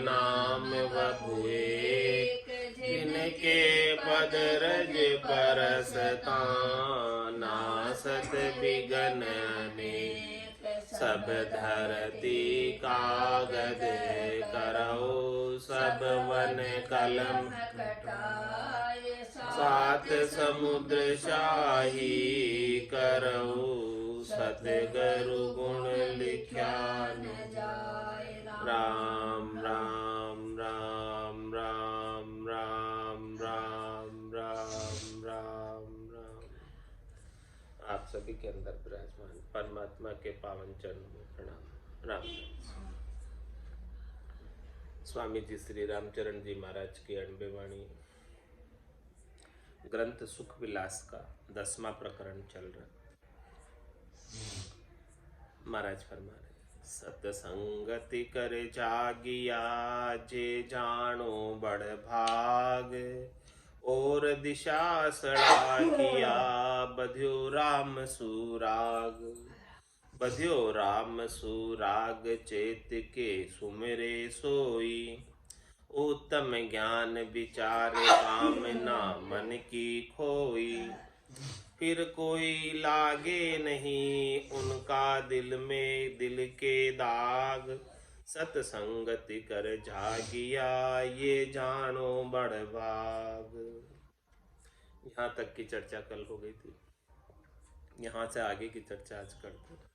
नाम वभुएक, जिनके पद रज परसता, नासत बिगन अनेक, सब धरती कागद करौ, सब वन कलम सात समुद्र शाही करौ, सतगुरु गुण लिख्या न जाय। राम राम राम राम राम राम राम राम राम। आप सभी के अंदर विराजमान परमात्मा के पावन चरणों में प्रणाम। राम। स्वामी जी श्री रामचरण जी महाराज की अणबे वाणी ग्रंथ सुख विलास का 10वां प्रकरण चल रहा। महाराज फरमा रहे, सतसंगति कर जागिया, जे जानो बड़ भाग, और दिशा सड़ा किया, बध्यो राम सुराग। बध्यो राम सुराग, चेत के सुमिरे सोई, उत्तम ज्ञान विचार कामना मन की खोई। फिर कोई लागे नहीं उनका दिल में दिल के दाग, सतसंगति कर जागिया, ये जानो बड़ भाग। यहाँ तक की चर्चा कल हो गई थी, यहाँ से आगे की चर्चा आज करते हैं।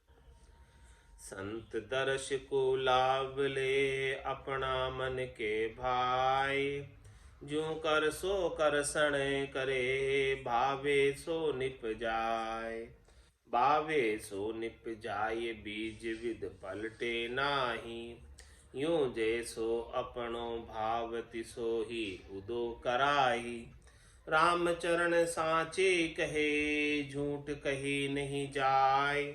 संत दर्श को लाभ ले, अपना मन के भाई, जो कर सो कर सण करे, भावे सो निप जाय। भावे सो निप जाय, बीज विद पलटे नाही, यूं जैसो अपनो भाव तिसो ही उदो कराई। राम चरण साचे कहे, झूठ कही नहीं जाय,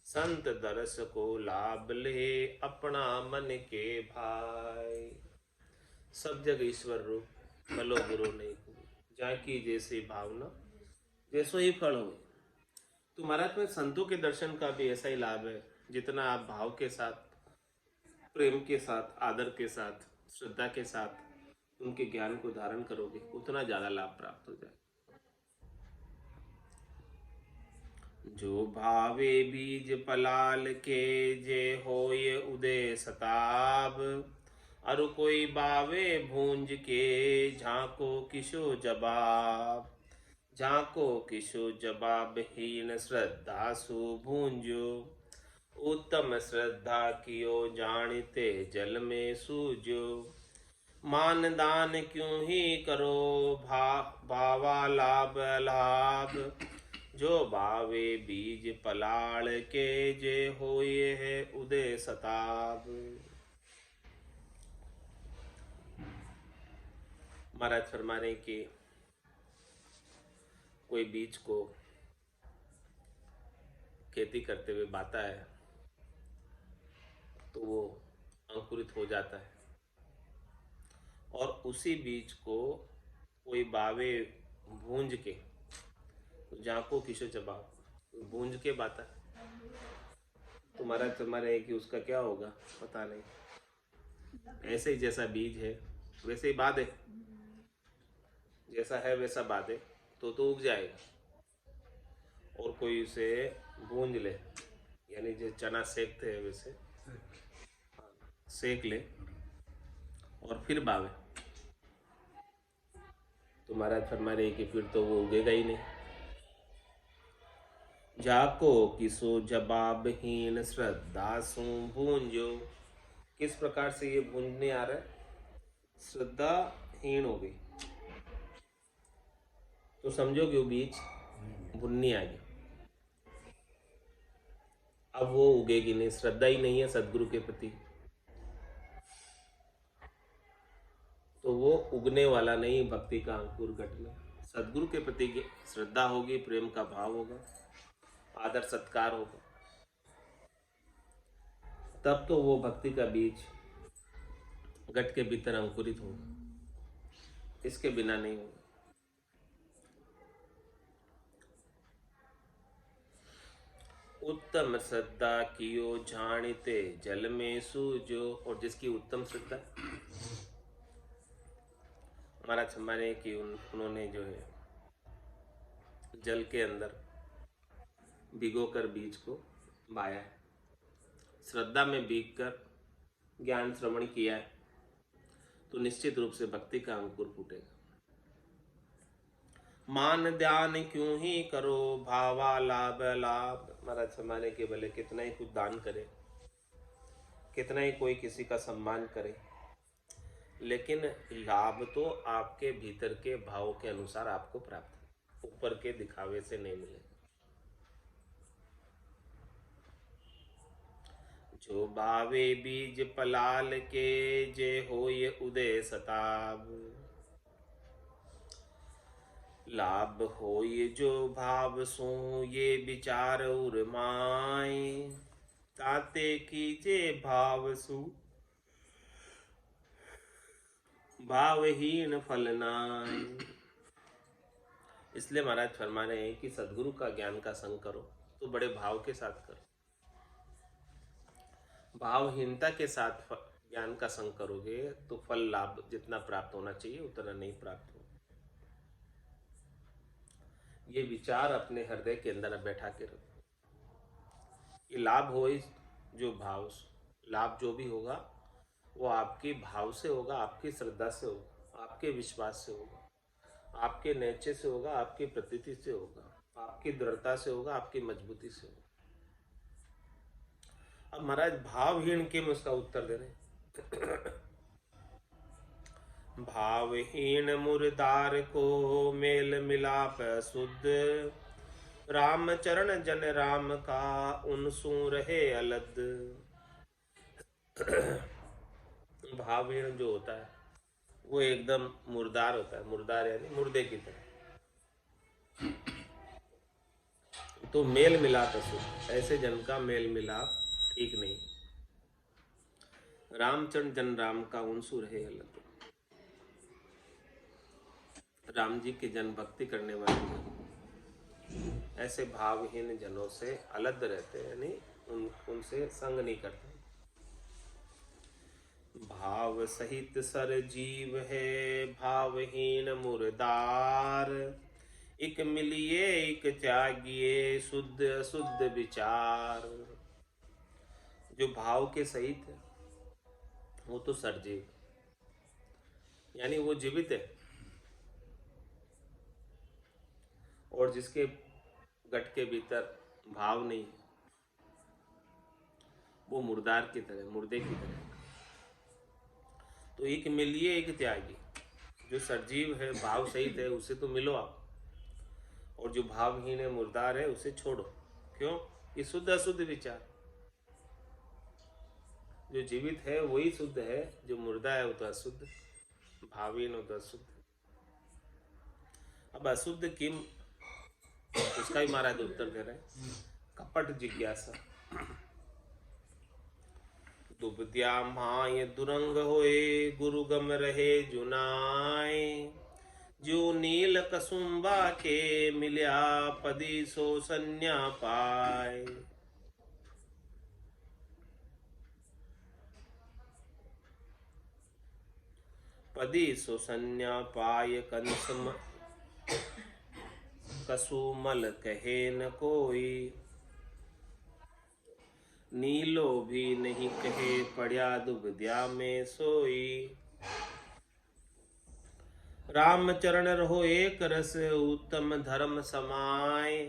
संत दरस को लाभ ले, अपना मन के भाई। सब जग ईश्वर रूप, भलो बुरो नहीं हुई, जाकी जैसी भावना जैसो ही फल हो। तो महाराज में संतों के दर्शन का भी ऐसा ही लाभ है, जितना आप भाव के साथ, प्रेम के साथ, आदर के साथ, श्रद्धा के साथ उनके ज्ञान को धारण करोगे, उतना ज्यादा लाभ प्राप्त हो जाए। जो भावे बीज पलाल के, जे होय उदय सताब, अरु कोई बावे भूंज के, झांको किशो जवाब। झांको किशो जवाब, हीन श्रद्धा सु भूंजो, उत्तम श्रद्धा कियो, जानिते जल में सूजो। मान दान क्यों ही करो, भावा लाभ लाभ, जो भावे बीज पलाल के, जे होए है उदय सताब। महाराज फरमा रहे कि कोई बीज को खेती करते हुए बाता है तो वो अंकुरित हो जाता है, और उसी बीज को कोई बावे भूंज के, जाको किशो जवाब, भूंज के बाता है, तो महाराज फरमा रहे कि उसका क्या होगा पता नहीं। ऐसे ही जैसा बीज है वैसे ही बात है, जैसा है वैसा बात है, तो उग जाएगा। और कोई उसे भूंज ले, यानी जो चना सेकते हैं वैसे सेक ले और फिर बावे, तो महाराज फरमा रहे कि फिर तो वो उगेगा ही नहीं। जाको किसो जवाबहीन, श्रद्धा सु भूंजो। किस प्रकार से ये भूंजने आ रहा है? श्रद्धा हीन हो गई तो समझो कि वो बीज भुननी आ गई, अब वो उगेगी नहीं, श्रद्धा ही नहीं है सदगुरु के प्रति, तो वो उगने वाला नहीं। भक्ति का अंकुर घटना, सदगुरु के प्रति श्रद्धा होगी, प्रेम का भाव होगा, आदर सत्कार होगा, तब तो वो भक्ति का बीज घट के भीतर अंकुरित होगा, इसके बिना नहीं होगा। उत्तम श्रद्धा कियो जानिते जल में सूजो। और जिसकी उत्तम श्रद्धा, महाराज हमारे कि उन्होंने जो है जल के अंदर भिगोकर बीज को बाया है, श्रद्धा में भीग कर ज्ञान श्रवण किया है, तो निश्चित रूप से भक्ति का अंकुर फूटेगा। मान ध्यान क्यों ही करो भावा लाभ लाभ। महाराज हमारे के भले कितना ही कुछ दान करे, कितना ही कोई किसी का सम्मान करे, लेकिन लाभ तो आपके भीतर के भाव के अनुसार आपको प्राप्त है, ऊपर के दिखावे से नहीं मिलेगा। जो बावे बीज पलाल के जे होय उदय सताब। लाभ होय जो भाव सो ये विचार उर्माए। ताते कीजे भाव सु भावहीन फल नाय। इसलिए महाराज फरमा रहे हैं कि सदगुरु का ज्ञान का संग करो तो बड़े भाव के साथ करो। भावहीनता के साथ ज्ञान का संग करोगे तो फल लाभ जितना प्राप्त होना चाहिए उतना नहीं प्राप्त हो। ये विचार अपने हृदय के अंदर बैठा के रखो। ये लाभ हो जो भाव, लाभ जो भी होगा वो आपके भाव से होगा, आपकी श्रद्धा से होगा, आपके विश्वास से होगा, आपके निश्चय से होगा, आपकी प्रतीति से होगा, आपकी दृढ़ता से होगा, आपकी मजबूती से होगा। अब महाराज भावहीन के में उसका उत्तर दे रहे। भावहीन मुर्दार को मेल मिलाप शुद्ध। राम चरण जन राम का उनसू रहे अलद। भावहीन जो होता है वो एकदम मुर्दार होता है, मुर्दार यानी मुर्दे की तरह। तो मेल मिलाप शुद्ध, ऐसे जन का मेल मिलाप ठीक नहीं। रामचंद्र जन राम का उनसु रहे अलग। राम जी के जन भक्ति करने वाले ऐसे भावहीन जनों से अलग रहते हैं, यानी उनसे संग नहीं करते। भाव सहित सर जीव है भावहीन मुर्दार। एक मिलिए एक त्यागिए शुद्ध अशुद्ध विचार। जो भाव के सहित है वो तो सरजीव, यानी वो जीवित है, और जिसके गट के भीतर भाव नहीं है वो मुर्दार की तरह, मुर्दे की तरह। तो एक मिलिए एक त्यागी। जो सरजीव है, भाव सहित है, उसे तो मिलो आप, और जो भावहीन है, मुर्दार है, उसे छोड़ो। क्यों? ये शुद्ध अशुद्ध विचार। जो जीवित है वही शुद्ध है, जो मुर्दा है वो तो अशुद्ध, भावहीन हो तो अशुद्ध। अब अशुद्ध किम, उसका ही महाराज उत्तर दे रहे हैं। कपट जिज्ञासा। दुबद्या माय दुरंग होए गुरु गम रहे जुनाय। जो नील कसुम्बा के मिल्या पदी सो संज्ञा पाए। पदी सो संज्ञा पाय कंसम कसुमल कहे न कोई। नीलो भी नहीं कहे पड़या दुबद्या में सोई। राम चरण रहो एक रस उत्तम धर्म समाय।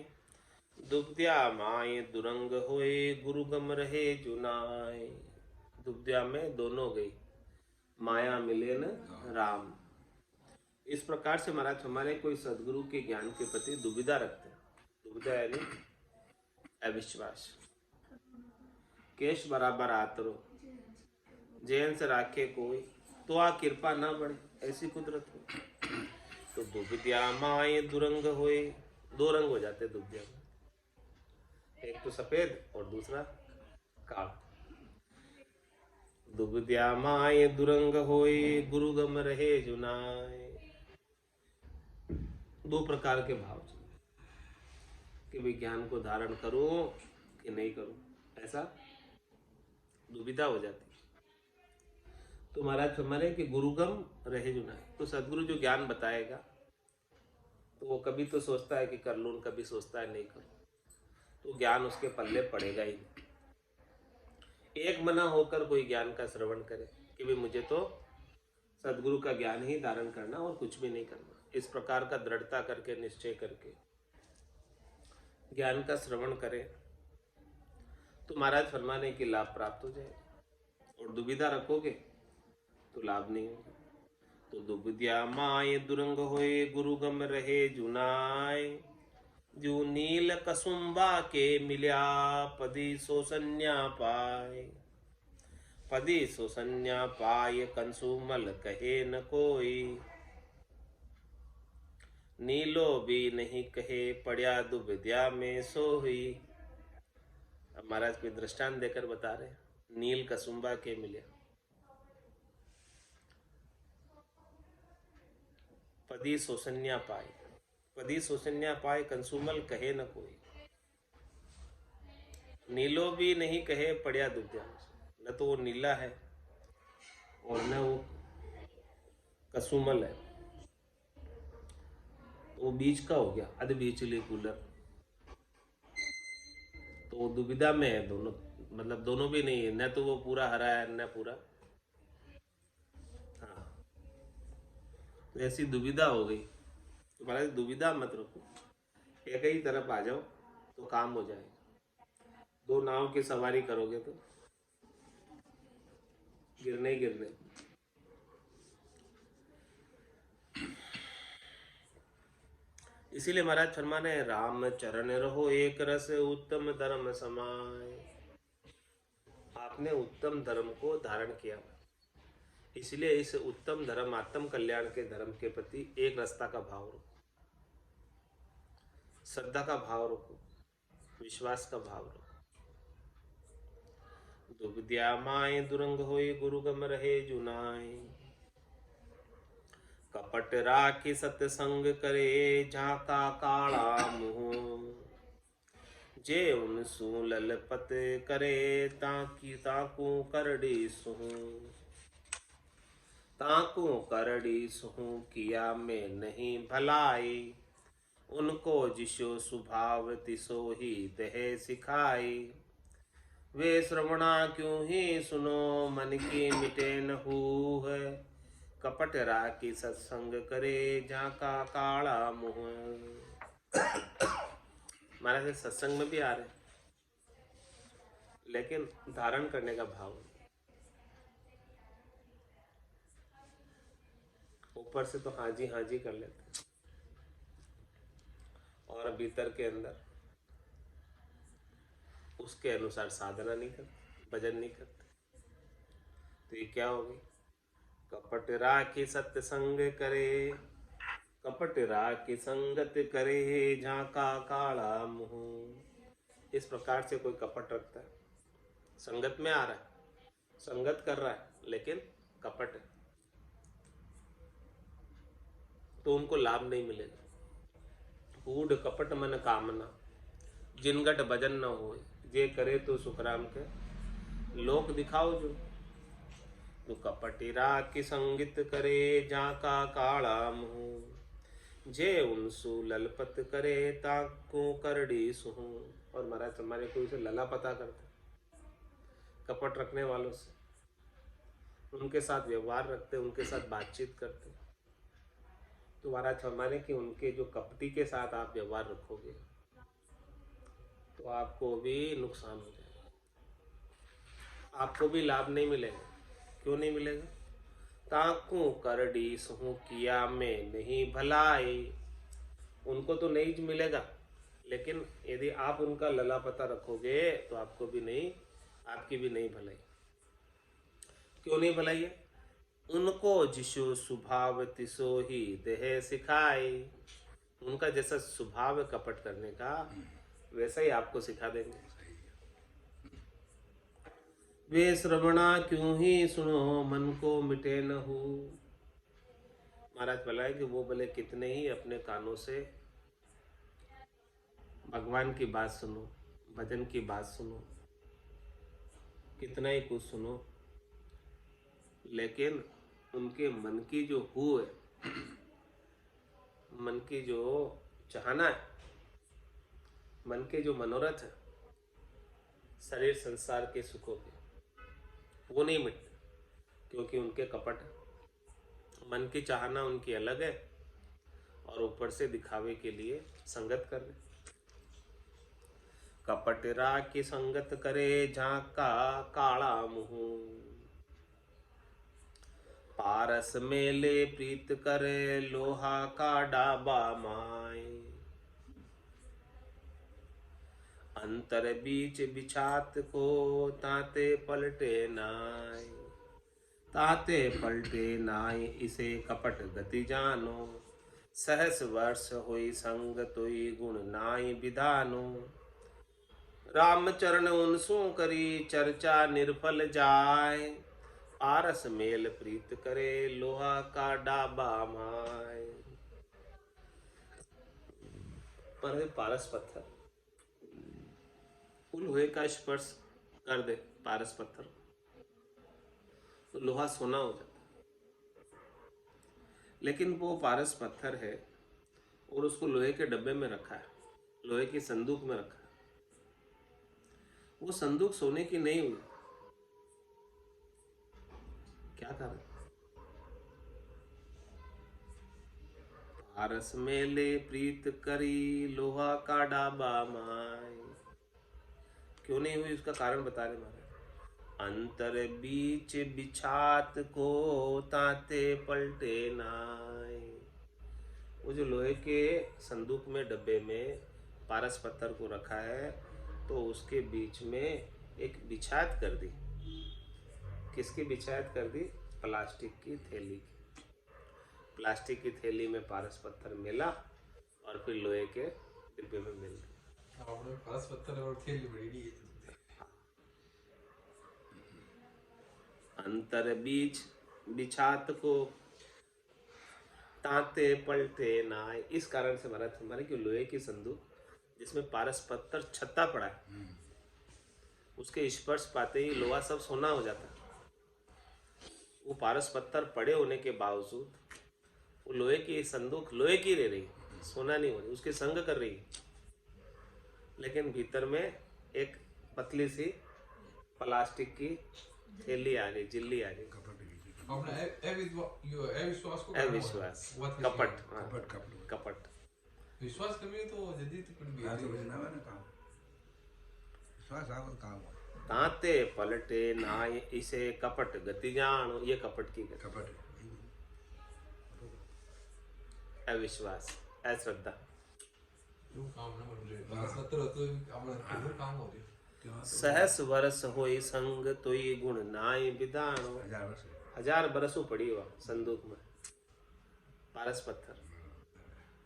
दुबद्या माय दुरंग होए गुरु गम रहे जुनाय। दुबद्या में दोनों गई, माया मिले न राम। इस प्रकार से महाराज हमारे कोई सदगुरु के ज्ञान के प्रति दुविधा रखते हैं। दुविधा यानी अविश्वास। केश बराबर आतरो जैन से राखे कोई, तो आ कृपा ना बढ़े, ऐसी कुदरत हो। तो दुबद्या माय दुरंग होए, दो रंग हो जाते दुबद्या में, एक तो सफेद और दूसरा काला। दुबद्या माय दुरंग होए गुरु गम रहे जुनाय। दो प्रकार के भाव कि विज्ञान को धारण करो कि नहीं करूं, ऐसा दुविधा हो जाती। तो महाराज फरमाने कि गुरुगम रहे जो ना, तो सदगुरु जो ज्ञान बताएगा तो वो कभी तो सोचता है कि कर लूं, कभी सोचता है नहीं करूं, तो ज्ञान उसके पल्ले पड़ेगा ही नहीं। एक मना होकर कोई ज्ञान का श्रवण करे कि भाई मुझे तो सदगुरु का ज्ञान ही धारण करना और कुछ भी नहीं करना, इस प्रकार का दृढ़ता करके निश्चय करके ज्ञान का श्रवण करे तो महाराज फरमाने की लाभ प्राप्त हो जाएगा। और दुविधा रखोगे तो लाभ नहीं होगा। तो दुविध्या माय दुरंग होए गुरुगम रहे जुनाय, जो नील कसुम्बा के मिल्या पदी सो संज्ञा पाए। पदी सो संज्ञा पाय कंसुमल कहे न कोई, नीलो भी नहीं कहे पड़या दुविध्या में सोई। अब महाराज कोई दृष्टांत देकर बता रहे, नील कसुम्बा के मिले, पदी सोसन्या पाए, पदी सोसन्या पाए कंसुमल कहे न कोई, नीलो भी नहीं कहे पड़या दुविध्या। न तो वो नीला है और न वो कसुमल है, तो वो बीच का हो गया, अध बीचली कूलर। तो वो दुविधा में है दोनों, मतलब दोनों भी नहीं है, न तो वो पूरा हरा है न पूरा। हाँ, तो ऐसी दुविधा हो गई। तो महाराज दुविधा मत रखो, एक ही तरफ आ जाओ तो काम हो जाएगा। दो नाव की सवारी करोगे तो गिरने ही गिरने। इसीलिए महाराज फरमाने राम चरण रहो एक रस उत्तम धर्म समाय। आपने उत्तम धर्म को धारण किया, इसलिए इस उत्तम धर्म आत्म कल्याण के धर्म के प्रति एक रसता का भाव रखो, श्रद्धा का भाव रखो, विश्वास का भाव रखो। दुविध्या माय दुरंग होए गुरुगम रहे जुनाय, कपट राखी सत्संग करे झाका काला मुँह। जे उन सु ललपत करे ताकि ताकू करड़ी सुहू, ताकू करड़ी सुहू किया में नहीं भलाई। उनको जिसो स्वभाव तिसो ही देह सिखाई। वे श्रवणा क्यों ही सुनो मन की मिटे न हूह, कपट राखी सत्संग करे झाका काला मुँह। महाराज सत्संग में भी आ रहे, लेकिन धारण करने का भाव, ऊपर से तो हाजी हाजी कर लेते और भीतर के अंदर उसके अनुसार साधना नहीं करते, भजन नहीं करते। तो ये क्या होगी? कपट राखी सत्संग करे, कपट राखी संगत करे झाका काला मुँह। इस प्रकार से कोई कपट रखता है, संगत में आ रहा है, संगत कर रहा है, लेकिन कपट है, तो उनको लाभ नहीं मिलेगा। कूढ़ कपट मन कामना, जिनगट भजन न होए, जे करे तो सुखराम के लोक दिखाओ जो। तो कपटी राखी संगित करे झाका काला मुँह, जे उनसु ललपत करे ताको करड़ी सुहू। और महाराज हमारे को इसे लला पता करते, कपट रखने वालों से, उनके साथ व्यवहार रखते, उनके साथ बातचीत करते। तो महाराज फरमाने कि उनके जो कपटी के साथ आप व्यवहार रखोगे तो आपको भी नुकसान हो जाएगा, आपको भी लाभ नहीं मिलेगा। क्यों नहीं मिलेगा? ताकू करड़ी सुहू किया में नहीं भलाई। उनको तो नहीं मिलेगा, लेकिन यदि आप उनका लला पता रखोगे तो आपको भी नहीं, आपकी भी नहीं भलाई। क्यों नहीं भलाई है? उनको जिसो स्वभाव तिसो ही देह सिखाए। उनका जैसा स्वभाव है कपट करने का, वैसा ही आपको सिखा देंगे। वे श्रवणा क्यों ही सुनो मन को मिटे न हो। महाराज बोला कि वो बोले कितने ही अपने कानों से भगवान की बात सुनो, भजन की बात सुनो, कितना ही कुछ सुनो, लेकिन उनके मन की जो हु है, मन की जो चाहना है, मन के जो मनोरथ है शरीर संसार के सुखों के, वो नहीं मिटते, क्योंकि उनके कपट है। मन की चाहना उनकी अलग है और ऊपर से दिखावे के लिए संगत कर रहे। कपट राखी संगत करे झांका काला मुंह, पारस मेले प्रीत करे लोहा का डाबा माए। अंतर बीच बिछात को ताते पलटे नाय, ताते पलटे नाय इसे कपट गति जानो। सहस वर्ष होई संग तोई गुण नाई विधानो। रामचरण उनसु करी चर्चा निर्फल जाय, पारस मेल प्रीत करे लोहा का डाबा माय। पर पारस पत्थर, वो लोहे का स्पर्श कर दे पारस पत्थर तो लोहा सोना हो जाता, लेकिन वो पारस पत्थर है और उसको लोहे के डब्बे में रखा है, लोहे की संदूक में रखा है। वो संदूक सोने की नहीं हुई, क्या कारण? पारस मेले प्रीत करी लोहा का डाबा माय। क्यों नहीं हुई उसका कारण बता रहे महाराज। अंतर बीच बिछात को ताते पलटे नाय। वो जो लोहे के संदूक में डब्बे में पारस पत्थर को रखा है तो उसके बीच में एक बिछात कर दी। किसकी बिछात कर दी? प्लास्टिक की थैली की। प्लास्टिक की थैली में पारस पत्थर मिला और फिर लोहे के डिब्बे में मिल गया। पारस पत्थर और थैली बड़ी है। अंतर बीच बिछात को ताते पलटे नाय। इस कारण से महाराज हमारे कि लोहे की संदूक जिसमें पारस पत्थर छत्ता पड़ा है, उसके स्पर्श पाते ही लोहा सब सोना हो जाता है। वो पारस पत्थर पड़े होने के बावजूद वो लोहे की संदूक लोहे की रह रही, सोना नहीं हो रही, उसके संग कर रही, लेकिन भीतर में एक पतली सी प्लास्टिक की थैली आ रही, जिल्ली आ रही। अविश्वास, कपट, कपट। विश्वास कमी तो जल्दी तो पड़ गई। ताते पलटे नाय इसे कपट गति जानो। ये कपट की गति, कपट, अविश्वास, अश्रद्धा। काम ना कर रहे 70 तो अपना काम हो रही। सहस वर्ष होई संग तोई गुण नाय विधानो। 1000 बरसों पड़ी हुआ संदूक में पारस पत्थर,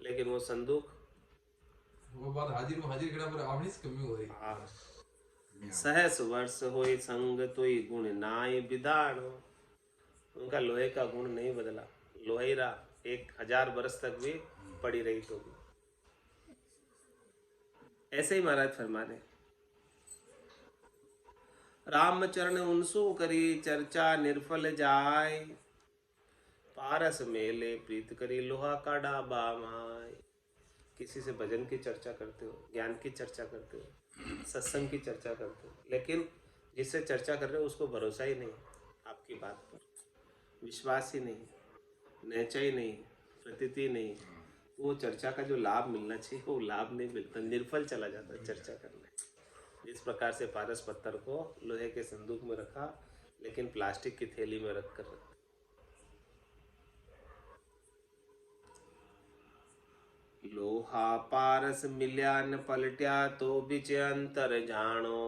लेकिन वो संदूक वो बात हाजिर करना पर अपनी कमी हो रही। सहस वर्ष होई संग तोई गुण नाय विधानो। उनका लोहे का गुण नहीं बदला, लोहे ही रहा, 1000 बरस तक भी पड़ी रही तो भी। ऐसे ही महाराज फरमा रहे, रामचरण उनसु करी चर्चा निर्फल जाय, पारस मेले प्रीत करी लोहा का डाबा माय। किसी से भजन की चर्चा करते हो, ज्ञान की चर्चा करते हो, सत्संग की चर्चा करते हो, लेकिन जिससे चर्चा कर रहे हो उसको भरोसा ही नहीं, आपकी बात पर विश्वास ही नहीं, नैचा ही नहीं, प्रतीति नहीं, वो चर्चा का जो लाभ मिलना चाहिए वो लाभ नहीं मिलता, निर्फल चला जाता है चर्चा करने। जिस प्रकार से पारस पत्थर को लोहे के संदूक में रखा लेकिन प्लास्टिक की थैली में रख कर रखा। लोहा पारस मिल्या न पलट्या तो बिच अंतर जानो।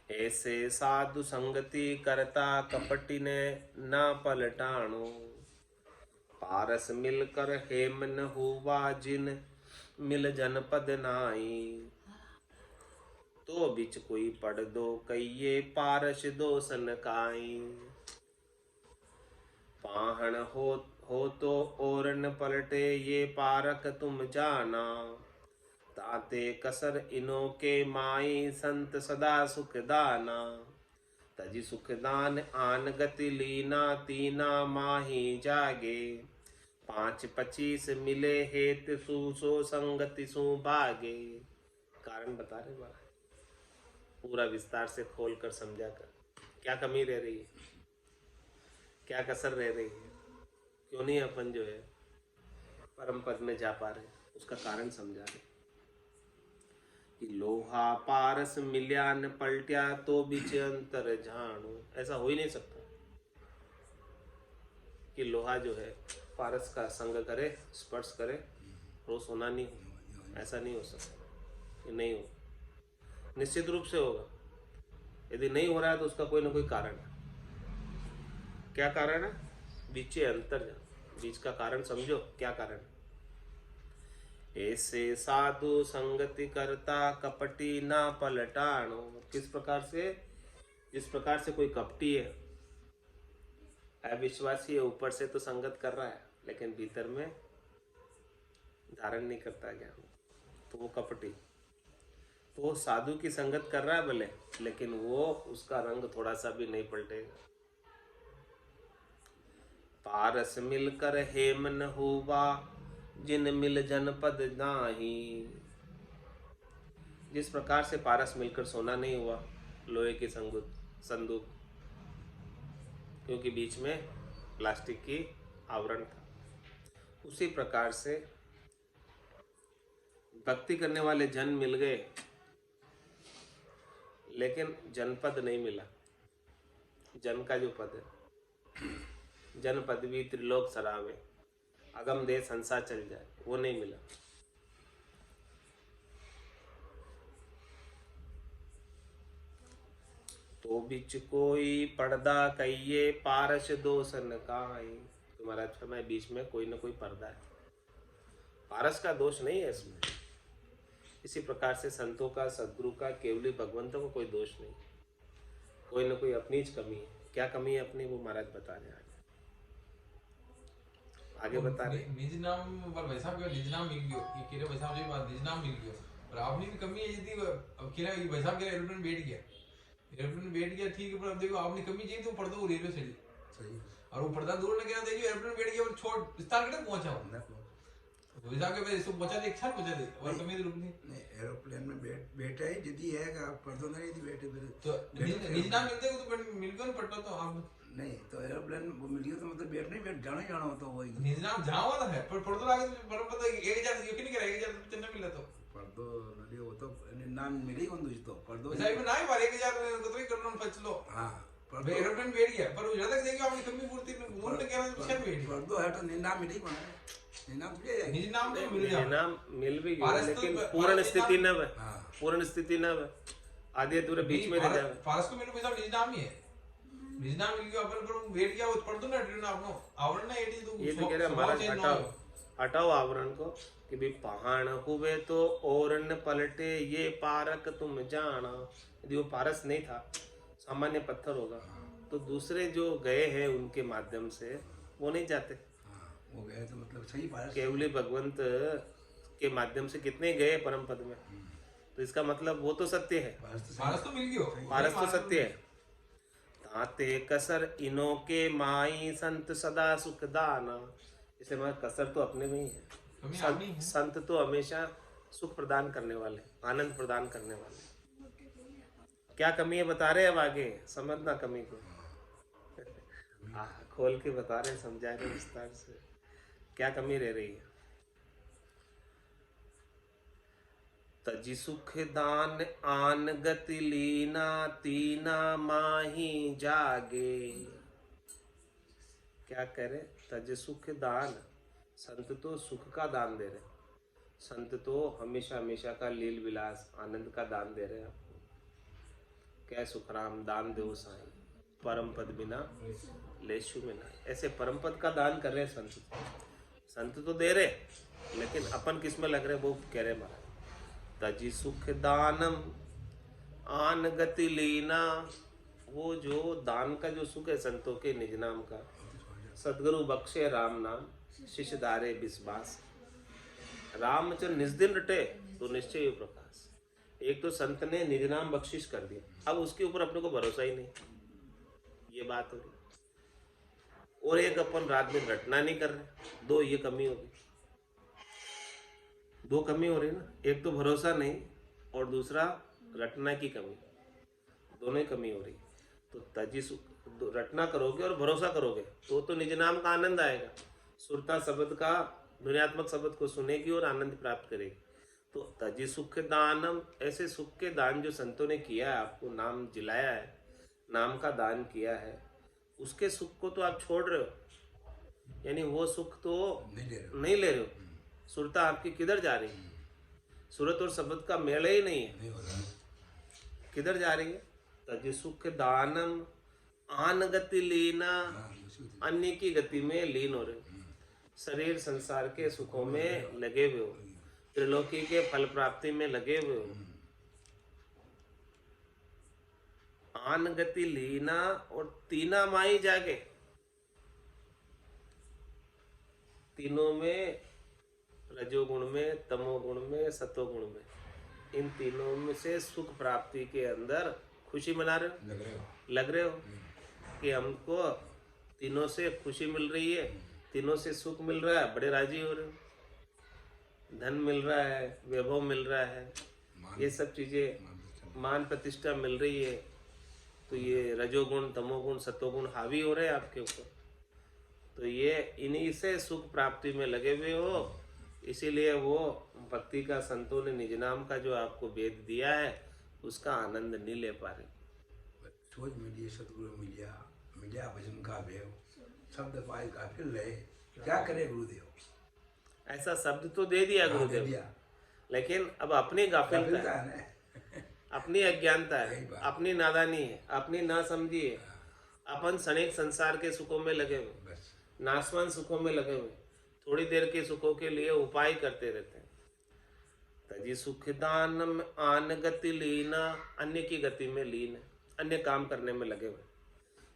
ऐसे साधु संगति करता कपटी ने ना पलटानो। पारस मिलकर हेम न हुआ जिन मिल जनपद नाई। तो बिच कोई पढ़ दो कहिए पारस दोसन काई। पाहन हो तो और न पलटे ये पारक तुम जाना। ताते कसर इनो के माई संत सदा सुख दाना। तजी सुख दान आन गति लीना तीना माही जागे। 5-25 मिले हेत सु सो संगति सु भागे। कारण बता रहे महाराज, पूरा विस्तार से खोल कर समझा कर। क्या कमी रह रही है, क्या कसर रह रही है, क्यों नहीं अपन जो है परम पद में जा पा रहे, उसका कारण समझा रहे कि लोहा पारस मिल्या न पलट्या तो बीच अंतर जानो। ऐसा हो ही नहीं सकता कि लोहा जो है पारस का संग करे, स्पर्श करे और वो सोना नहीं हो। ऐसा नहीं हो सकता, ये नहीं हो, निश्चित रूप से होगा। यदि नहीं हो रहा है तो उसका कोई ना कोई कारण है। क्या कारण है? बीचे अंतर जानो, बीच का कारण समझो। क्या कारण है? ऐसे साधु संगति करता कपटी ना पलटाणो। किस प्रकार से? जिस प्रकार से कोई कपटी है, अविश्वासी है, ऊपर से तो संगत कर रहा है लेकिन भीतर में धारण नहीं करता ज्ञान, तो वो कपटी। तो वो साधु की संगत कर रहा है भले, लेकिन वो उसका रंग थोड़ा सा भी नहीं पलटेगा। पारस मिलकर हेम न हुआ जिन मिल जनपद नाही। जिस प्रकार से पारस मिलकर सोना नहीं हुआ, लोहे की संदूक, क्योंकि बीच में प्लास्टिक की आवरण था, उसी प्रकार से भक्ति करने वाले जन मिल गए लेकिन जनपद नहीं मिला। जन का जो पद है, जन पदवी त्रिलोक सरावे, अगम दे संसार चल जाए, वो नहीं मिला। तो बिच कोई पर्दा कहिए पारस दोषन काई। तुम्हारा अच्छा, मैं बीच में कोई ना कोई पर्दा है, पारस का दोष नहीं है इसमें। इसी प्रकार से संतों का, सदगुरु का, केवली भगवंतों का कोई दोष नहीं, कोई ना कोई अपनी ज कमी है। क्या कमी है अपनी, वो महाराज बता रहे हैं आगे बता रहे। निज नाम पर वैसा क्यों निज नाम मिल गयो, ये केरे वैसा जो बात निज नाम मिल गयो, और आपने भी कमी है यदि अब केरा वैसा के एरोप्लेन बैठ गया, ठीक है, पर अब देखो आपने कमी चाहिए तो पर्दा वो रेलवे से सही, और वो पर्दा दूर लगे ना, देखिए एरोप्लेन बैठ गया और छोड़ विस्तार करके पहुंचा वैसा के वजह से पहुंचा दे, एक साथ पहुंचा दे, और कमी तो रुकनी नहीं। एरोप्लेन में बैठा है यदि है का पर्दा नहीं थी बैठे फिर तो निज नाम मिलते तो मिल गया पट्टा तो आप नहीं, तो एरोप्लेन वो मिल गया तो मतलब बैठ नहीं, बैठ जाना ही जाना होता वही। निज नाम जावा था है, पर पर्दा आगे तो बरम पता 1000 यकीन नहीं करा 1000 तो चन्ना मिला तो पर्दो नदी वो तो नाम मिली कौन दूज तो पर्दो वैसा भी नहीं बार 1000 को तो ही करना पचलो। हां, पर्दो एरोप्लेन बैठ गया, पर ज्यादा देखिए आपने कमी पूर्ति में बोल ने कह रहा है बैठ पर्दो है तो नाम मिली कौन है, नाम तो है, निज नाम तो मिल गया, नाम मिल भी गया लेकिन पूर्ण स्थिति न है। पूर्ण स्थिति न है, आधे अधूरे बीच में रह जाए। फारस को मेरे पैसा निज नाम ही है, निज नाम मिल गया, अपन पर बैठ गया वो पर्दो ना ट्रेन आपनो आवरण ना एटी तो ये तो कह रहा महाराज हटाओ आवरण को कि भी पहाड़ हुए तो और न पलटे ये पारक तुम जाना। यदि वो पारस नहीं था, सामान्य पत्थर होगा, तो दूसरे जो गए हैं उनके माध्यम से वो नहीं जाते। वो गए तो मतलब सही पारस, केवली भगवंत के माध्यम से कितने गए परम पद में, तो इसका मतलब वो तो सत्य है, पारस तो मिल गया, पारस तो सत्य है। ताते कसर इनो के माई संत सदा सुख दाना। इसे मैं कसर तो अपने में ही है, संत तो हमेशा सुख प्रदान करने वाले, आनंद प्रदान करने वाले। क्या कमी है बता रहे हैं, अब आगे समझना कमी को। खोल के बता रहे, समझा रहे विस्तार से क्या कमी रह रही है। तजी सुख दान आन गति लीना तीना माही जागे। क्या कह रहे? तज सुख दान, संत तो सुख का दान दे रहे, संत तो हमेशा हमेशा का लील विलास आनंद का दान दे रहे हैं आपको। क्या सुखराम दान दो साईं, परम पद बिना लेशु में नहीं। ऐसे परम पद का दान कर रहे हैं संत। संत तो दे रहे, लेकिन अपन किस में लग रहे वो कह रहे महाराज। तजी सुख दानम आन गति लीना। वो जो दान का जो सुख है संतों के निज नाम का, सदगुरु बख्शे राम नाम शिष्य दारे विश्वास। रामचंद्र निज दिन रटे तो निश्चय ही प्रकाश। एक तो संत ने निज नाम बख्शिश कर दिया, अब उसके ऊपर अपने को भरोसा ही नहीं, ये बात हो रही। और एक अपन रात में रटना नहीं कर रहे, दो ये कमी होगी, दो कमी हो रही ना, एक तो भरोसा नहीं और दूसरा रटना की कमी, दोनों ही कमी हो रही। तो तजी रटना करोगे और भरोसा करोगे तो निज नाम का आनंद आएगा। सुरता शब्द का, ध्वन्यात्मक शब्द को सुनेगी और आनंद प्राप्त करेगी। तो तजी सुख दानम, ऐसे सुख के दान जो संतों ने किया है, आपको नाम जिलाया है, नाम का दान किया है, उसके सुख को तो आप छोड़ रहे हो, यानी वो सुख तो नहीं ले रहे हो। सुरता आपकी किधर जा रही है? सूरत और शब्द का मेल ही नहीं है, किधर जा रही है? तज सुख दानम आन गति लीना, अन्य की गति में लीन हो रहे हो, शरीर संसार के सुखों में लगे हुए हो, त्रिलोकी के फल प्राप्ति में लगे हुए हो। आन गति लीना और तीना माई जागे, तीनों में, रजोगुण में, तमोगुण में, सतोगुण में, इन तीनों में से सुख प्राप्ति के अंदर खुशी मना रहे हो, लग रहे हो कि हमको तीनों से खुशी मिल रही है, तीनों से सुख मिल रहा है, बड़े राजी हो रहे हो, धन मिल रहा है, वैभव मिल रहा है, ये सब चीजें, मान प्रतिष्ठा मिल रही है, तो ये रजोगुण, तमोगुण, सतोगुण हावी हो रहे हैं आपके ऊपर। तो ये इन्हीं से सुख प्राप्ति में लगे हुए हो, इसीलिए वो भक्ति का संतों ने निज नाम का जो आपको वेद दिया है उसका आनंद नहीं ले पा रहे। सोच मिलिए, सतगुरु मिलिया, मिलिया भजन का भेव, शब्द पाए काफिल रहे, क्या करे गुरुदेव? ऐसा शब्द तो दे दिया गुरुदेव, लेकिन अब अपनी गाफिलता है, अपनी अज्ञानता है, अपनी नादानी है, अपनी नासमझी है, अपन क्षणिक संसार के सुखों में लगे हुए, नाशवान सुखों में लगे हुए, थोड़ी देर के सुखों के लिए उपाय करते रहते हैं। तजी सुख दानम आन गति लीना, अन्य की गति में लीन है, अन्य काम करने में लगे हुए,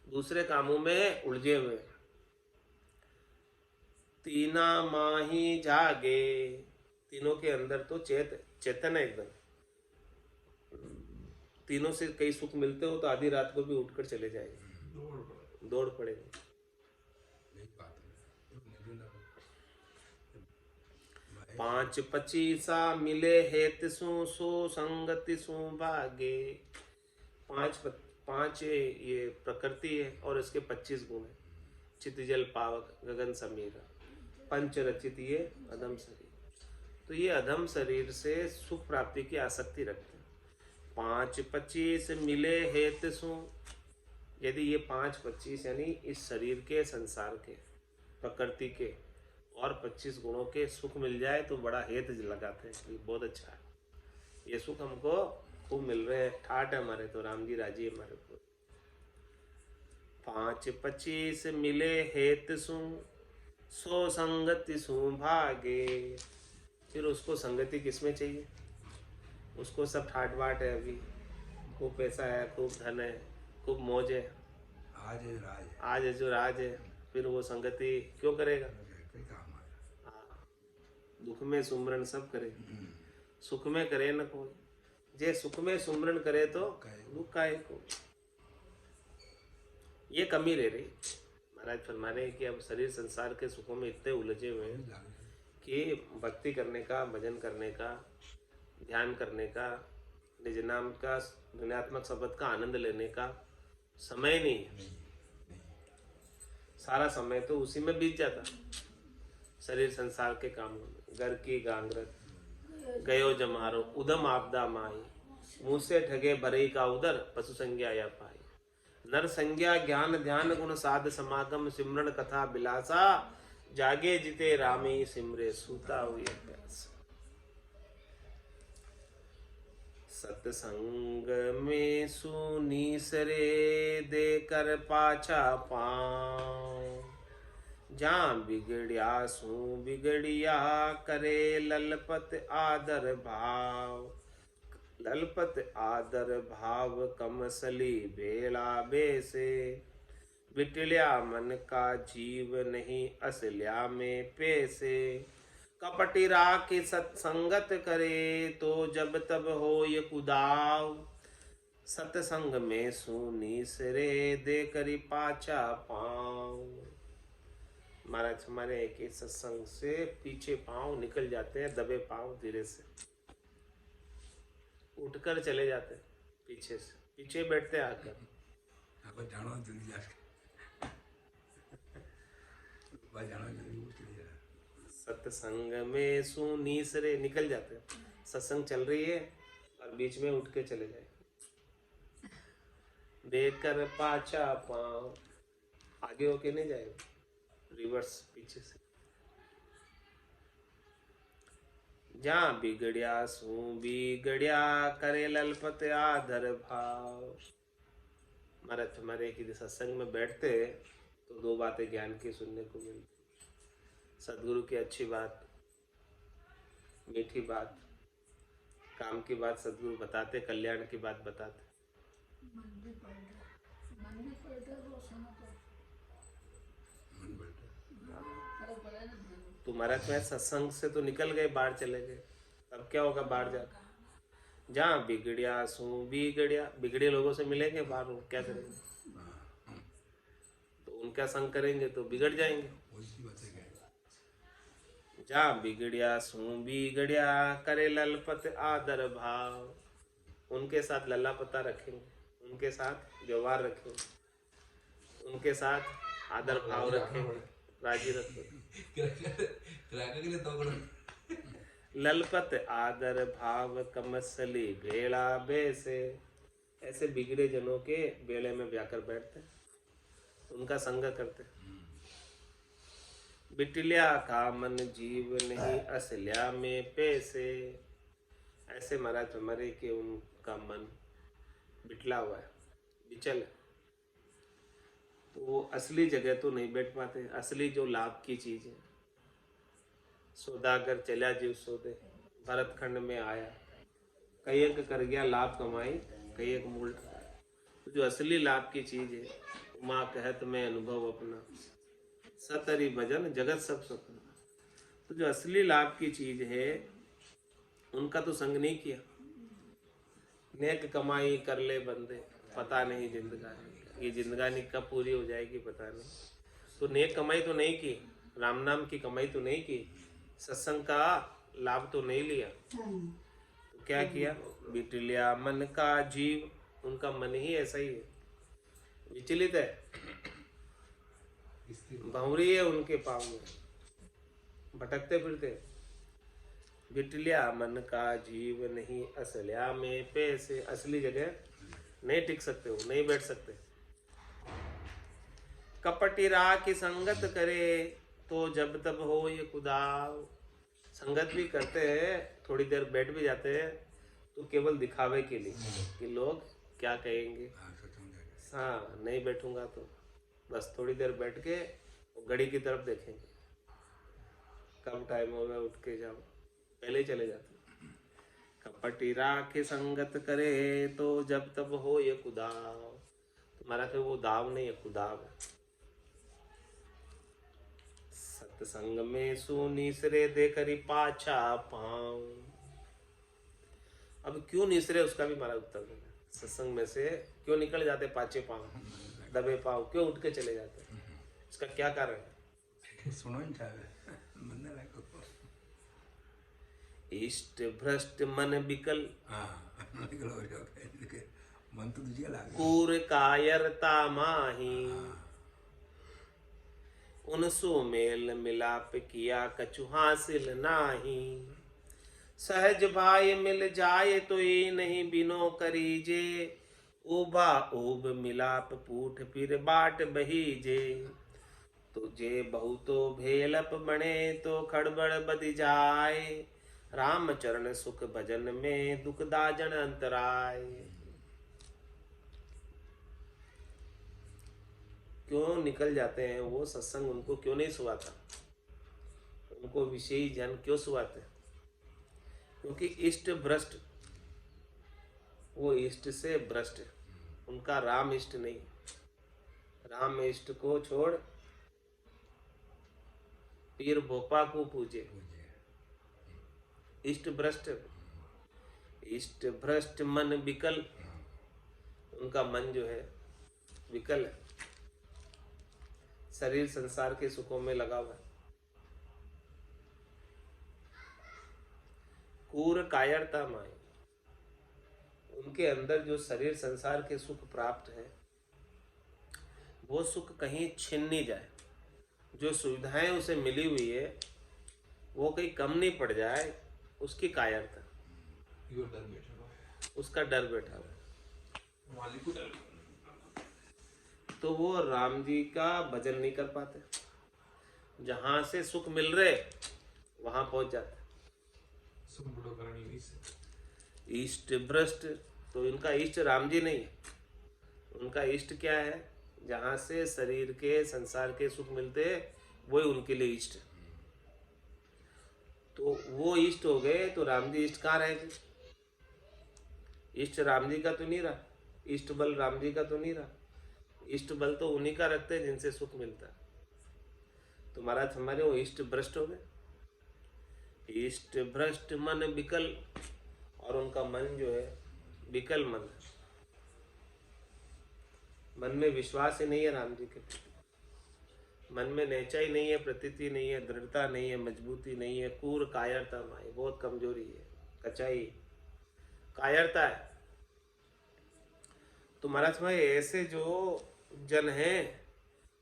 दूसरे कामों में उलझे हुए। तीना माही जागे, तीनों के अंदर तो चेतन है एकदम, तीनों से कई सुख मिलते हो तो आधी रात को भी उठकर चले जाएंगे, दौड़ पड़ेंगे। पांच पचीसा मिले हेत सो संगति सु भागे। पांच ये प्रकृति है और इसके 25 गुण है, चित जल पावक गगन समीर, पंच रचित ये अधम शरीर। तो ये अधम शरीर से सुख प्राप्ति की आसक्ति रखते हैं। 5-25 मिले हेत सु, यदि ये 5-25 यानी इस शरीर के, संसार के, प्रकृति के और 25 गुणों के सुख मिल जाए तो बड़ा हेत लगाते हैं, ये बहुत अच्छा है, ये सुख हमको खूब मिल रहे हैं, ठाट है हमारे, तो राम जी राजी हमारे को। 5-25 मिले हेत सु सो संगति सु भागे। फिर उसको संगति किसमें चाहिए? उसको सब ठाट बाट है, अभी खूब पैसा है, खूब धन है, खूब मौज है, आज है जो राज है, फिर वो संगति क्यों करेगा? दुख में सुमरन सब करे, सुख में करे न कोई, जे सुख में सुमरन करे तो दुख काहे को। ये कमी रह रही। महाराज फरमा रहे कि अब शरीर संसार के सुखों में इतने उलझे हुए हैं कि भक्ति करने का, भजन करने का, ध्यान करने का, निज नाम का, ध्वन्यात्मक शब्द का आनंद लेने का समय नहीं है। सारा समय तो उसी में बीत जाता, शरीर संसार के कामों में। घर की गांगरत गयो जमारो, उदम आपदा माई, मुँह से ठगे भरई का उदर, पशु संज्ञा या पाई। नर संज्ञा ज्ञान ध्यान गुण साध समागम, सिमरन कथा बिलासा, जागे जिते रामी सिमरे सूता हुए प्यास। सत्संग में सुनीसरे देकर पाछा पाँव, जहाँ बिगड़िया सू बिगड़िया करे ललपत आदर भाव। ललपत आदर भाव कमसली बेला बेसे, बिटल्या मन का जीव नहीं असल्या में पैसे। कपटी राखी सत्संगत करे, तो जब तब हो ये कुदाव। सत्संग में सुनीस रे, दे करी पाचा पाँव। महाराज हमारे एक ही सत्संग से पीछे पाँव निकल जाते हैं, दबे पाँव धीरे से उठकर चले जाते हैं, पीछे से पीछे बैठते हैं आकर। आपको जानो जल्दी जाके जानो जल्दी वो चले जा। सत्संग में सुनीसरे निकल जाते हैं, सत्संग चल रही है और बीच में उठ के चले जाए। देखकर पाचा पाँव, आगे होके नहीं जाएगा, रिवर्स पीछे से। जहाँ बिगड़िया सू बिगड़िया, करे ललपत आदर भाव। महाराज हमारे की सत्संग में बैठते तो दो बातें ज्ञान की सुनने को मिलती। सदगुरु की अच्छी बात, मीठी बात, काम की बात सदगुरु बताते, कल्याण की बात बताते। तो महाराज में सत्संग से तो निकल गए, बाहर चले गए, अब क्या होगा बाहर जाकर? जहाँ बिगड़िया सू बिगड़िया, बिगड़े लोगों से मिलेंगे बाहर, वो क्या करेंगे? तो उनका संग करेंगे तो बिगड़ जाएंगे। जहाँ बिगड़िया सू बिगड़िया, करे ललपत आदर भाव। उनके साथ लल्ला पता रखेंगे, उनके साथ व्यवहार रखेंगे, उनके साथ आदर भाव रखेंगे, राजी रखेंगे। ललपत आदर भाव, कमसली भेड़ा बेसे। ऐसे बिगड़े जनों के बेड़े में ब्याकर बैठते, उनका संग करते। बिटलिया का मन जीव नहीं, असलिया में पैसे। ऐसे महाराज हमारे के उनका मन बिटला हुआ है, बिचल है, तो वो असली जगह तो नहीं बैठ पाते। असली जो लाभ की चीज है, सौदागर चला जीव सौदे, भरत खंड में आया, कई एक कर गया लाभ कमाई, कई एक मूल। तो जो असली लाभ की चीज है, माँ कहत मैं अनुभव अपना, सतरी भजन जगत सब सपना। तो जो असली लाभ की चीज है, उनका तो संग नहीं किया। नेक कमाई कर ले बंदे, पता नहीं जिंदगानी, ये जिंदगानी कब पूरी हो जाएगी पता नहीं। तो नेक कमाई तो नहीं की, राम नाम की कमाई तो नहीं की, सत्संग का लाभ तो नहीं लिया। तो क्या किया? बिटलिया मन का जीव, उनका मन ही ऐसा ही है, विचलित है, भंवरी है उनके पाँव में, भटकते फिरते। बिटलिया मन का जीव नहीं, असलिया में पैसे। असली जगह नहीं टिक सकते, हो नहीं बैठ सकते। कपटी राह की संगत करे, तो जब तब हो ये कुदाव। संगत भी करते हैं, थोड़ी देर बैठ भी जाते हैं, तो केवल दिखावे के लिए कि लोग क्या कहेंगे। हाँ, नहीं बैठूंगा तो बस थोड़ी देर बैठ के घड़ी की तरफ देखेंगे, कब टाइम हो गया उठ के जाओ, पहले ही चले जाते। कपटी राख संगत करे, तो जब तब हो ये कुदाव। तुम्हारा तो वो दाव नहीं है, कुदाव है। सत्संग में सुनिसरे, दे करी पाछा पाँव। अब क्यों निसरे, उसका भी हमारा उत्तर देना। सत्संग में से क्यों निकल जाते पाछे पाँव, दबे पाँव, क्यों उठ के चले जाते, इसका क्या कारण है? सुनो ही चाहे इष्ट भ्रष्ट मन बिकल, मन तो दूसरा लागे। कूर कायरता माही, उनसो मेल मिलाप किया कछु हासिल नाही। सहज भाई मिल जाए तो ये नहीं बिनो करीजे, उबा उब मिलाप पूठ फिर बाट बहीजे। तो जे बहुतो भेलप बने, तो खड़बड़ बद जाए। राम चरण सुख भजन में, दुख दाजन अंतराय। क्यों निकल जाते हैं वो? सत्संग उनको क्यों नहीं सुहाता, उनको विषयी जन क्यों सुहाते? क्योंकि इष्ट भ्रष्ट, वो इष्ट से भ्रष्ट है, उनका राम इष्ट नहीं। राम इष्ट को छोड़ पीर भोपा को पूजे, इष्ट भ्रष्ट, इष्ट भ्रष्ट मन विकल, उनका मन जो है विकल है, शरीर संसार के सुखों में लगा हुआ है। कूर कायरता माई, उनके अंदर जो शरीर संसार के सुख प्राप्त है वो सुख कहीं छिन नहीं जाए, जो सुविधाएं उसे मिली हुई है वो कहीं कम नहीं पड़ जाए, उसकी कायरता, यो डर बैठा हुआ है, उसका डर बैठा हुआ है। मालिक को डर। तो वो राम जी का भजन नहीं कर पाते, जहां से सुख मिल रहे वहां पहुंच जाते। सुख बुढ़ो करनी इससे इष्ट भ्रष्ट, तो इनका इष्ट राम जी नहीं है, उनका इष्ट क्या है, जहां से शरीर के संसार के सुख मिलते वही उनके लिए इष्ट है। तो वो इष्ट हो गए तो राम जी इष्ट कहाँ रह गए? इष्ट राम जी का तो नहीं रहा, इष्ट बल राम जी का तो नहीं रहा, इष्ट बल तो उन्हीं का रखते हैं जिनसे सुख मिलता है। तो महाराज हमारे वो इष्ट भ्रष्ट हो गए, इष्ट भ्रष्ट मन विकल, और उनका मन जो है विकल मन है, मन में विश्वास ही नहीं है राम जी के प्रति, मन में नेचाई नहीं है, प्रतीति नहीं है, दृढ़ता नहीं है, मजबूती नहीं है, कूर कायरता माई, बहुत कमजोरी है, कचाई कायरता है। तो महाराज भाई ऐसे जो जन हैं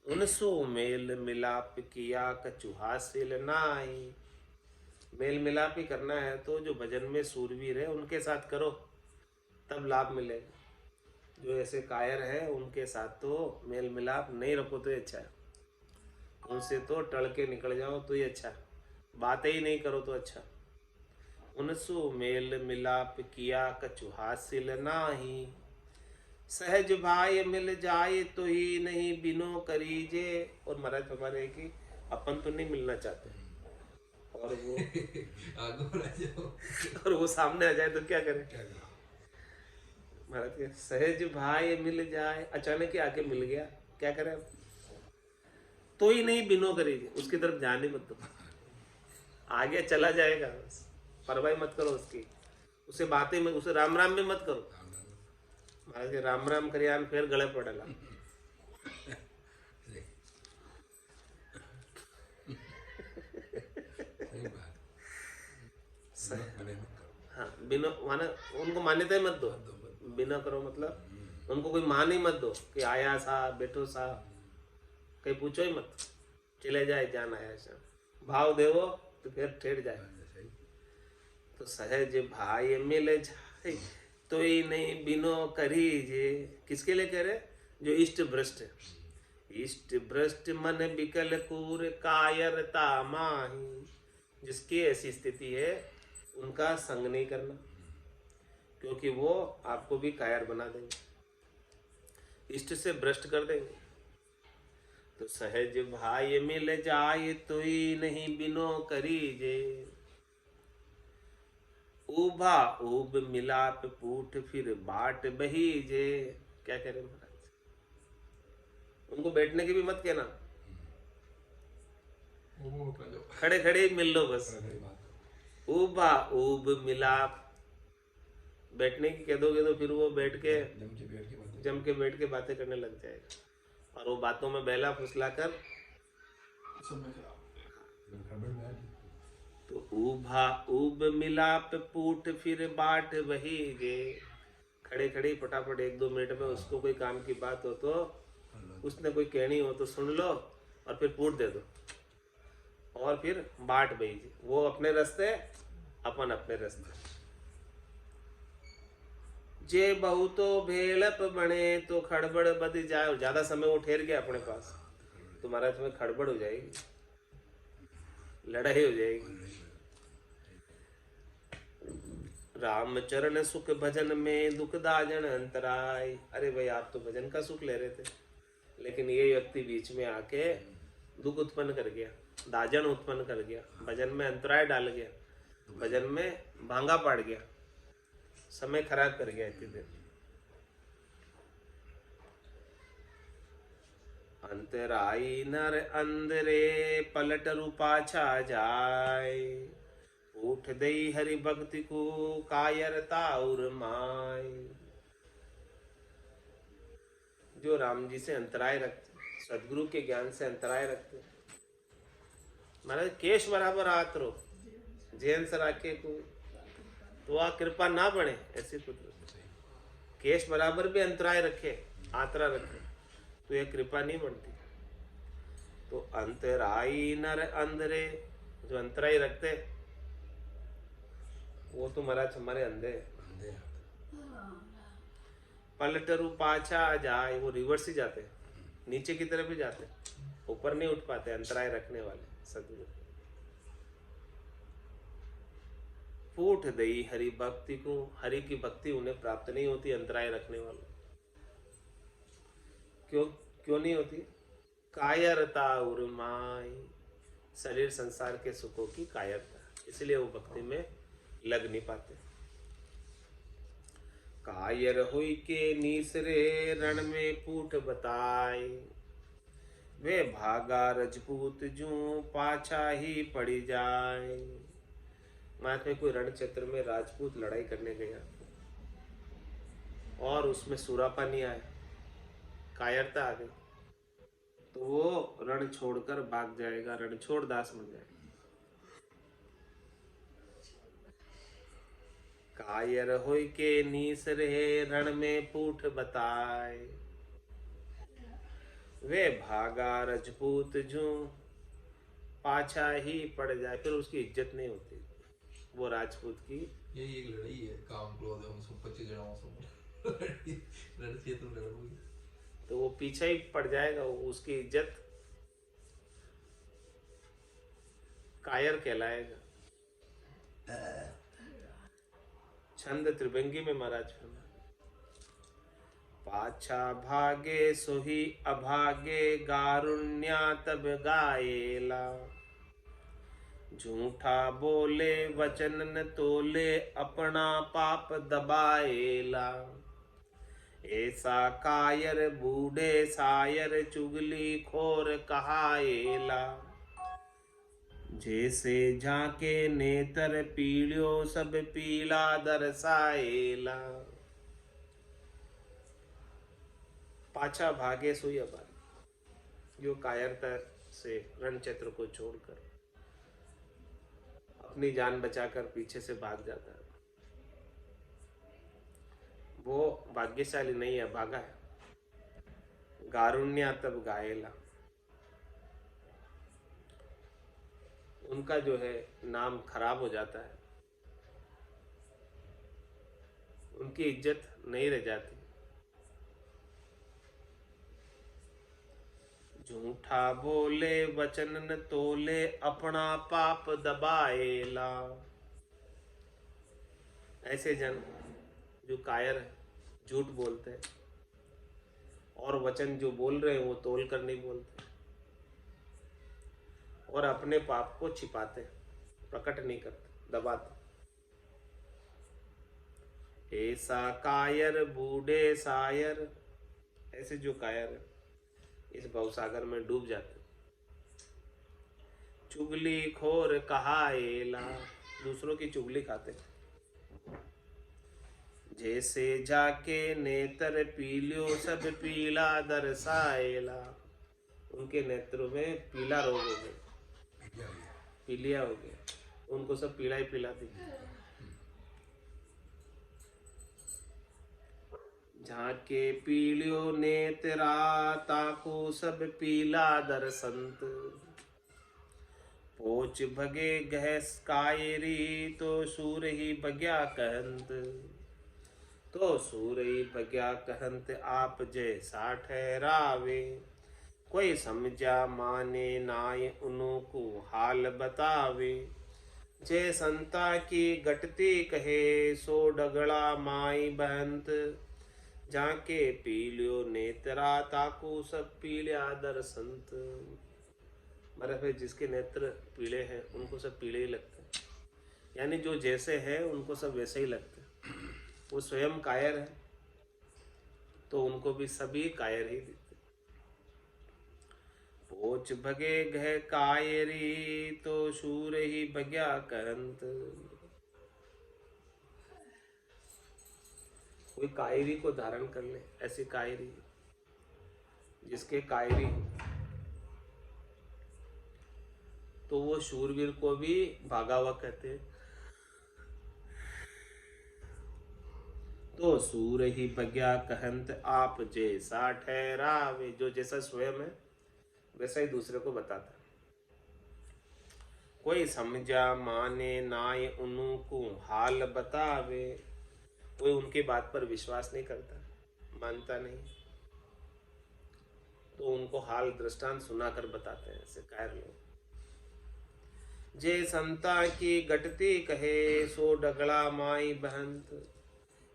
उनसो मेल मिलाप किया कछु हासिल नाई। मेल मिलाप ही करना है तो जो भजन में सूरवीर है उनके साथ करो, तब लाभ मिलेगा। जो ऐसे कायर है उनके साथ तो मेल मिलाप नहीं रखो तो ही अच्छा है, उनसे तो टल के निकल जाओ तो ही अच्छा है, बातें ही नहीं करो तो अच्छा। उनसो मेल मिलाप किया कछु हासिल नाही, सहज भाई मिल जाए तो ही नहीं बिनो करीजे। और महाराज हमारे कि अपन तो नहीं मिलना चाहते, और वो आगे आ जाओ और वो सामने आ जाए तो क्या करें? महाराज के सहज भाई मिल जाए, अचानक ही आके मिल गया, क्या करें? तो ही नहीं बिनो करीजे, उसकी तरफ जाने मत दो, आगे चला जाएगा, बस परवाही मत करो उसकी, उसे बातें में, उसे राम राम में मत करो। महाराज के राम राम करियान फिर गले पड़ेगा। हाँ, बिना माने उनको मान्यता ही मत दो, बिना करो मतलब उनको कोई मान ही मत दो कि आया सा बैठो सा, कहीं पूछो ही मत, चले जाए जान आया सा, भाव देवो तो फिर ठेठ जाए। तो सहज भाई मिल जाए तो ही नहीं बिनो करीजे, किसके लिए कह रहे? जो इष्ट भ्रष्ट है, इष्ट भ्रष्ट मन विकल कूर कायरता माही, जिसकी ऐसी स्थिति है उनका संग नहीं करना, क्योंकि वो आपको भी कायर बना देंगे, इष्ट से भ्रष्ट कर देंगे। तो सहज भाई मिल जाए तो ही नहीं बिनो करीजे, उभा उब मिलाप पूठ फिर बाट बहीजे। क्या कह रहे महाराज? उनको बैठने की भी मत कहना, वो कर लो खड़े खड़े ही मिल लो बस। उबा उब मिलाप, बैठने की कह दोगे तो फिर वो बैठ के जम के बैठ के बातें करने लग जाएगा, और वो बातों में बेला फुसला कर समय खराब। तो उभा उब मिलाप पूठ फिर बाट वही गे, खड़े खड़े फटाफट 1-2 मिनट में उसको कोई काम की बात हो तो उसने कोई कहनी हो तो सुन लो और फिर पूठ दे दो, और फिर बाट बही जी, वो अपने रास्ते अपन अपने रास्ते। जे बहुतो भेड़प बने तो खड़बड़ बद जाए, ज्यादा समय वो ठहर गया अपने पास तो महाराज में खड़बड़ हो जाएगी, लड़ाई हो जाएगी। राम चरण सुख भजन में दुख दाजन अंतराय। अरे भाई आप तो भजन का सुख ले रहे थे, लेकिन ये व्यक्ति बीच में आके दुख उत्पन्न कर गया, दाजन उत्पन्न कर गया, भजन में अंतराय डाल गया, भजन में भांगा पाड़ गया, समय खराब कर गया इतनी देर। अंतराई नर अंदरे पलट रूपा छा जाए, उठ दई हरि भक्ति को कायरता और माय। जो राम जी से अंतराय रखते, सदगुरु के ज्ञान से अंतराय रखते, महाराज केश बराबर हाथ रो जैन से राखे को तो आ कृपा ना बने ऐसी कुदरत। केश बराबर भी अंतराय रखे, आतरा रखे, तो यह कृपा नहीं बनती। तो अंतराई नर अंधरे, जो अंतराई रखते वो तो महाराज हमारे अंधे। पलटरू पाछा जाए, वो रिवर्स ही जाते, नीचे की तरफ ही जाते, ऊपर नहीं उठ पाते अंतराय रखने वाले सदगुरु। फूट दई हरि भक्ति को, हरि की भक्ति उन्हें प्राप्त नहीं होती अंतराय रखने वालों। क्यों नहीं होती? कायरता उर्माई, शरीर संसार के सुखों की कायरता, इसलिए वो भक्ति में लग नहीं पाते। कायर हुई के नीसरे रण में पूठ बताए, वे भागा रजपूत जू पाछा ही पड़ी जाए। मात में कोई रण क्षेत्र में राजपूत लड़ाई करने गया और उसमें सूरापा नहीं आया, कायरता आ गई, तो वो रण छोड़कर भाग जाएगा, रण छोड़ दास बन जाएगा। कायर होय के नीसरे रण में पूठ बताए, वे भागा रजपूत जू पाछा ही पड़ जाए। फिर उसकी इज्जत नहीं होती वो राजपूत की। यही एक लड़ाई है, काम क्रोध हम सब 25 जनाओं से लड़ती तुम लड़ोगी तो वो पीछे ही पड़ जाएगा, वो उसकी इज्जत कायर कहलाएगा। छंद त्रिभंगी में महाराज पाछा भागे सोही अभागे गारुण्या तब गाएला, झूठा बोले वचन न तोले अपना पाप दबाएला। ऐसा कायर बूढ़े सायर चुगली खोर कहाएला, जैसे झाके नेतर पीलियो सब पीला दरसाएला। पाछा भागे सोई अभागे, जो कायरता से रण क्षेत्र को छोड़कर अपनी जान बचाकर पीछे से भाग जाता है, वो भाग्यशाली नहीं है, भागा है। गारुण्या तब गाएला, उनका जो है नाम खराब हो जाता है, उनकी इज्जत नहीं रह जाती। झूठा बोले वचन न तोले अपना पाप दबाएला। ऐसे जन जो कायर है, झूठ बोलते हैं और वचन जो बोल रहे हैं वो तोल कर नहीं बोलते और अपने पाप को छिपाते, प्रकट नहीं करते, दबाते। ऐसा कायर बूढ़े सायर, ऐसे जो कायर है इस भवसागर में डूब जाते। चुगली खोर कहाएला, दूसरों की चुगली खाते। जैसे जाके नेत्र पीलियो सब पीला दरसाएला, उनके नेत्रों में पीला रोग हो गया, पीलिया हो गया, उनको सब पीला ही पिलाती। झाके पीलियो नेत्रा ताको सब पीला दरसंत, पोच भगे गहस कायरी तो सूर ही बग्या कहंत। तो सूर ही बग्या कहंत आप जैसा ठहरावे, कोई समझा माने नाय उनको हाल बतावे। जे संता की गटती कहे सो डगड़ा माई बहंत, जाके पीलियो नेत्रा ताको सब पीलिया दरसंत। मतलब जिसके नेत्र पीले हैं उनको सब पीले ही लगते हैं, यानी जो जैसे है उनको सब वैसे ही लगते हैं। वो स्वयं कायर है तो उनको भी सभी कायर ही दिखते। पोच भगे गह कायरी तो शूर ही भग्या कहंत। कोई कायरी को धारण कर ले, ऐसी कायरी जिसके कायरी तो वो शूरवीर को भी भागा हुआ कहते हैं। तो सूर ही भग्या कहंत आप जैसा ठहरावे, जो जैसा स्वयं है वैसा ही दूसरे को बताता है। कोई समझा माने नाय उनको हाल बतावे, कोई उनकी बात पर विश्वास नहीं करता, मानता नहीं, तो उनको हाल दृष्टांत सुनाकर बताते हैं ऐसे कायर लोग। जे संता की गटती कहे सो डगड़ा माई बहंत।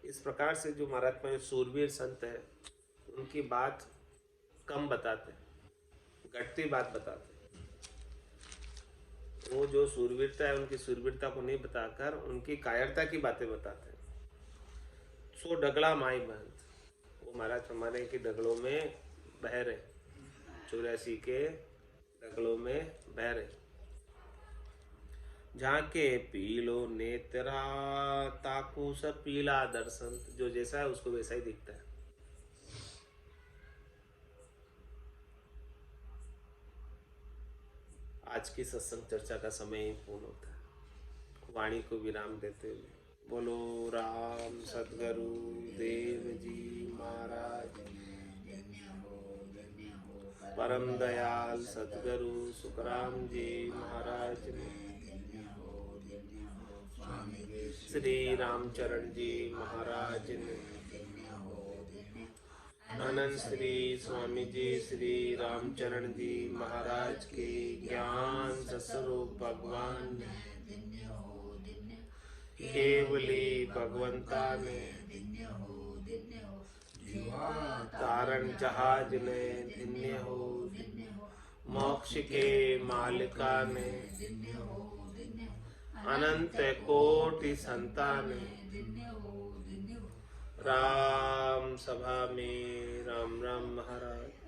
इस प्रकार से जो महाराज में सूरवीर संत है उनकी बात कम बताते, घटती बात बताते। वो जो सूरवीरता है उनकी सूरवीरता को नहीं बताकर उनकी कायरता की बातें बताते हैं। सो डगड़ा माई बहंत, वो महाराज हमारे के डगड़ों में बह रहे, 84 के डगड़ों में बह रहे। झाके पीलो नेत्रा ताकू स पीला दर्शन, जो जैसा है उसको वैसा ही दिखता है। आज की सत्संग चर्चा का समय ही पूर्ण होता है। वाणी को विराम देते हुए बोलो राम सद्गुरु देव जी महाराज, परम दयाल सद्गुरु सुखराम जी महाराज ने, श्री रामचरण जी महाराज ने, अनंत श्री स्वामी जी श्री रामचरण जी महाराज के ज्ञान सस्वरूप भगवान ने, केवली भगवंता ने, तारण जहाज ने धन्य हो, मोक्ष के मालिका ने, अनंत कोटि संतान, राम सभा में राम राम महाराज।